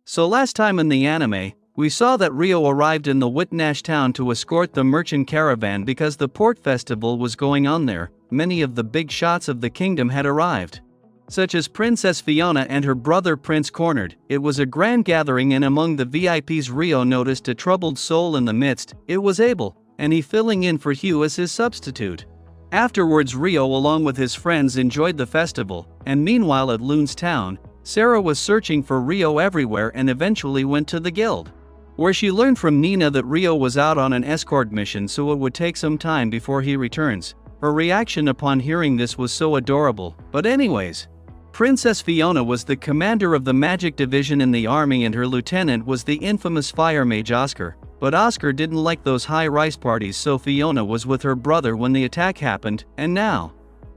So last time in the anime, we saw that Rio arrived in the Whitnash town to escort the merchant caravan because the port festival was going on there. Many of the big shots of the kingdom had arrived, such as Princess Fiona and her brother Prince Cornered. It was a grand gathering, and among the VIPs Rio noticed a troubled soul in the midst. It was Abel, and he filling in for Hugh as his substitute. Afterwards Rio along with his friends enjoyed the festival, and meanwhile at Loon's town, Sarah was searching for Rio everywhere and eventually went to the guild, where she learned from Nina that Rio was out on an escort mission, so it would take some time before he returns. Her reaction upon hearing this was so adorable. But anyways, Princess Fiona was the commander of the magic division in the army, and her lieutenant was the infamous fire mage Oscar. But Oscar didn't like those high rice parties, so Fiona was with her brother when the attack happened. And now,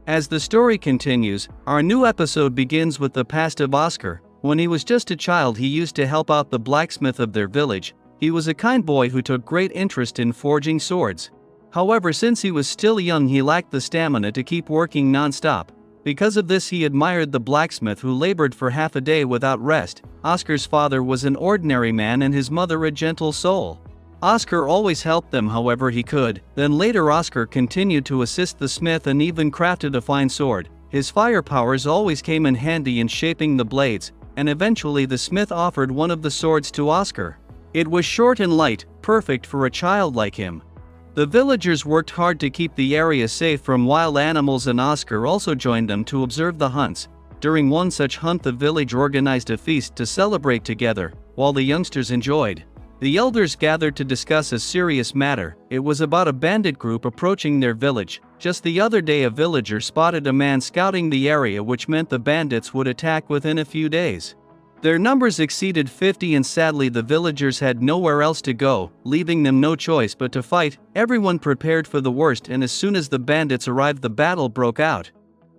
as the story continues, our new episode begins with the past of Oscar. When he was just a child, he used to help out the blacksmith of their village. He was a kind boy who took great interest in forging swords. However, since he was still young, he lacked the stamina to keep working non-stop. Because of this, he admired the blacksmith who labored for half a day without rest. Oscar's father was an ordinary man and his mother a gentle soul. Oscar always helped them however he could. Then later Oscar continued to assist the smith and even crafted a fine sword. His fire powers always came in handy in shaping the blades, and eventually the smith offered one of the swords to Oscar. It was short and light, perfect for a child like him. The villagers worked hard to keep the area safe from wild animals, and Oscar also joined them to observe the hunts. During one such hunt, the village organized a feast to celebrate together, while the youngsters enjoyed. The elders gathered to discuss a serious matter. It was about a bandit group approaching their village. Just the other day a villager spotted a man scouting the area, which meant the bandits would attack within a few days. Their numbers exceeded 50, and sadly the villagers had nowhere else to go, leaving them no choice but to fight. Everyone prepared for the worst, and as soon as the bandits arrived the battle broke out.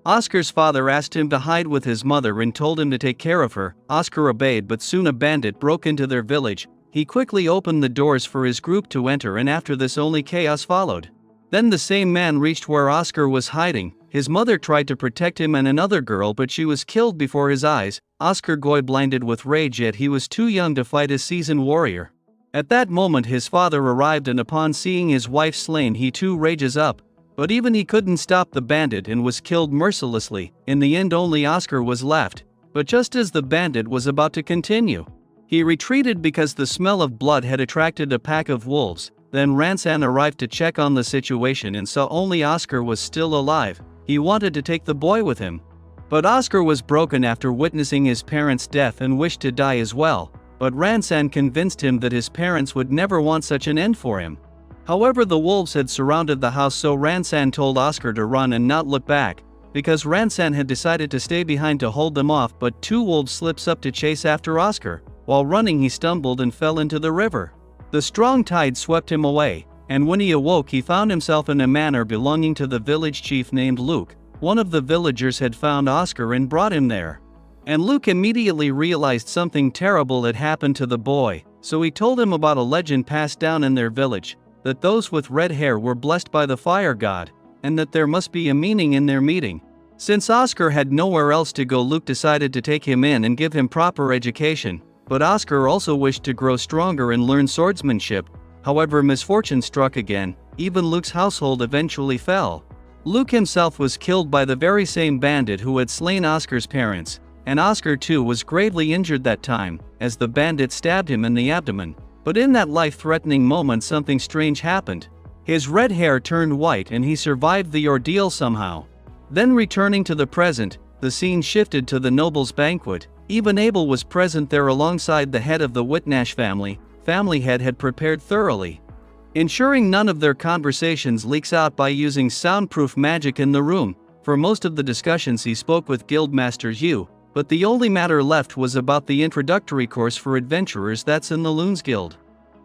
Oscar's father asked him to hide with his mother and told him to take care of her. Oscar obeyed, but soon a bandit broke into their village. He quickly opened the doors for his group to enter, and after this only chaos followed. Then the same man reached where Oscar was hiding. His mother tried to protect him and another girl, but she was killed before his eyes. Oscar got blinded with rage, yet he was too young to fight a seasoned warrior. At that moment his father arrived, and upon seeing his wife slain he too rages up. But even he couldn't stop the bandit and was killed mercilessly. In the end only Oscar was left. But just as the bandit was about to continue, he retreated because the smell of blood had attracted a pack of wolves. Then Ransan arrived to check on the situation and saw only Oscar was still alive. He wanted to take the boy with him, but Oscar was broken after witnessing his parents' death and wished to die as well. But Ransan convinced him that his parents would never want such an end for him. However, the wolves had surrounded the house, so Ransan told Oscar to run and not look back, because Ransan had decided to stay behind to hold them off. But two wolves slips up to chase after Oscar. While running he stumbled and fell into the river. The strong tide swept him away, and when he awoke he found himself in a manor belonging to the village chief named Luke. One of the villagers had found Oscar and brought him there. And Luke immediately realized something terrible had happened to the boy, so he told him about a legend passed down in their village, that those with red hair were blessed by the fire god, and that there must be a meaning in their meeting. Since Oscar had nowhere else to go, Luke decided to take him in and give him proper education. But Oscar also wished to grow stronger and learn swordsmanship. However, misfortune struck again. Even Luke's household eventually fell. Luke himself was killed by the very same bandit who had slain Oscar's parents, and Oscar too was gravely injured that time, as the bandit stabbed him in the abdomen. But in that life-threatening moment something strange happened. His red hair turned white and he survived the ordeal somehow. Then returning to the present, the scene shifted to the nobles' banquet. Even Abel was present there alongside the head of the Whitnash family. Family head had prepared thoroughly, ensuring none of their conversations leaks out by using soundproof magic in the room. For most of the discussions he spoke with Guildmaster Hugh, but the only matter left was about the introductory course for adventurers that's in the Loons Guild.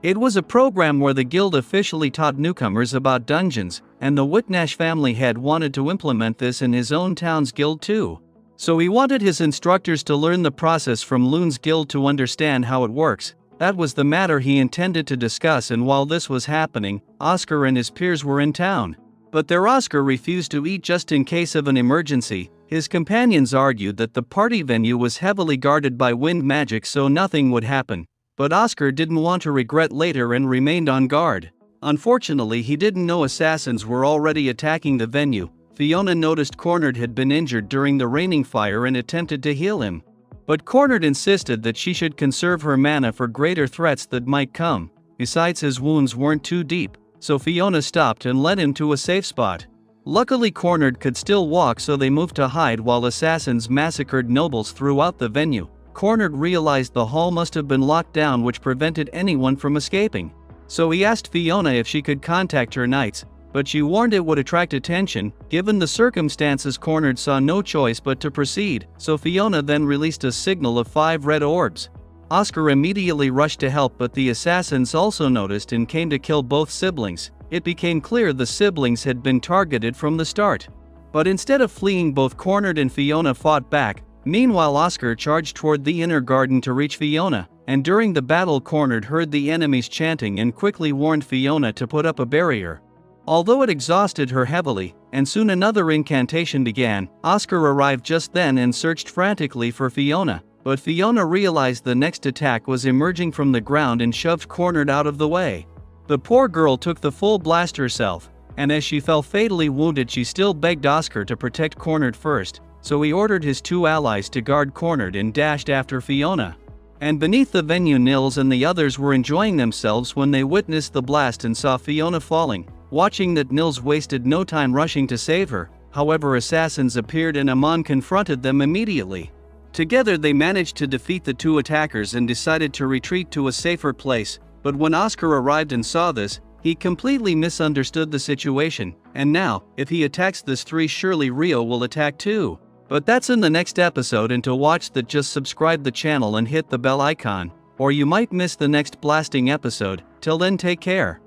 It was a program where the guild officially taught newcomers about dungeons, and the Whitnash family head wanted to implement this in his own town's guild too. So he wanted his instructors to learn the process from Loon's guild to understand how it works. That was the matter he intended to discuss, and while this was happening, Oscar and his peers were in town. But their Oscar refused to eat just in case of an emergency. His companions argued that the party venue was heavily guarded by wind magic so nothing would happen, but Oscar didn't want to regret later and remained on guard. Unfortunately, he didn't know assassins were already attacking the venue. Fiona noticed Cornard had been injured during the raining fire and attempted to heal him. But Cornard insisted that she should conserve her mana for greater threats that might come. Besides, his wounds weren't too deep, so Fiona stopped and led him to a safe spot. Luckily, Cornard could still walk, so they moved to hide while assassins massacred nobles throughout the venue. Cornard realized the hall must have been locked down, which prevented anyone from escaping. So he asked Fiona if she could contact her knights, but she warned it would attract attention. Given the circumstances, Cornard saw no choice but to proceed, so Fiona then released a signal of 5 red orbs. Oscar immediately rushed to help, but the assassins also noticed and came to kill both siblings. It became clear the siblings had been targeted from the start. But instead of fleeing, both Cornard and Fiona fought back. Meanwhile, Oscar charged toward the inner garden to reach Fiona, and during the battle Cornard heard the enemies chanting and quickly warned Fiona to put up a barrier. Although it exhausted her heavily, and soon another incantation began, Oscar arrived just then and searched frantically for Fiona, but Fiona realized the next attack was emerging from the ground and shoved Cornard out of the way. The poor girl took the full blast herself, and as she fell fatally wounded, she still begged Oscar to protect Cornard first, so he ordered his 2 allies to guard Cornard and dashed after Fiona. And beneath the venue, Nils and the others were enjoying themselves when they witnessed the blast and saw Fiona falling. Watching that, Nils wasted no time rushing to save her. However, assassins appeared and Amon confronted them immediately. Together they managed to defeat the 2 attackers and decided to retreat to a safer place. But when Oscar arrived and saw this, he completely misunderstood the situation, and now, if he attacks this 3, surely Rio will attack too. But that's in the next episode, and to watch that, just subscribe the channel and hit the bell icon, or you might miss the next blasting episode. Till then, take care.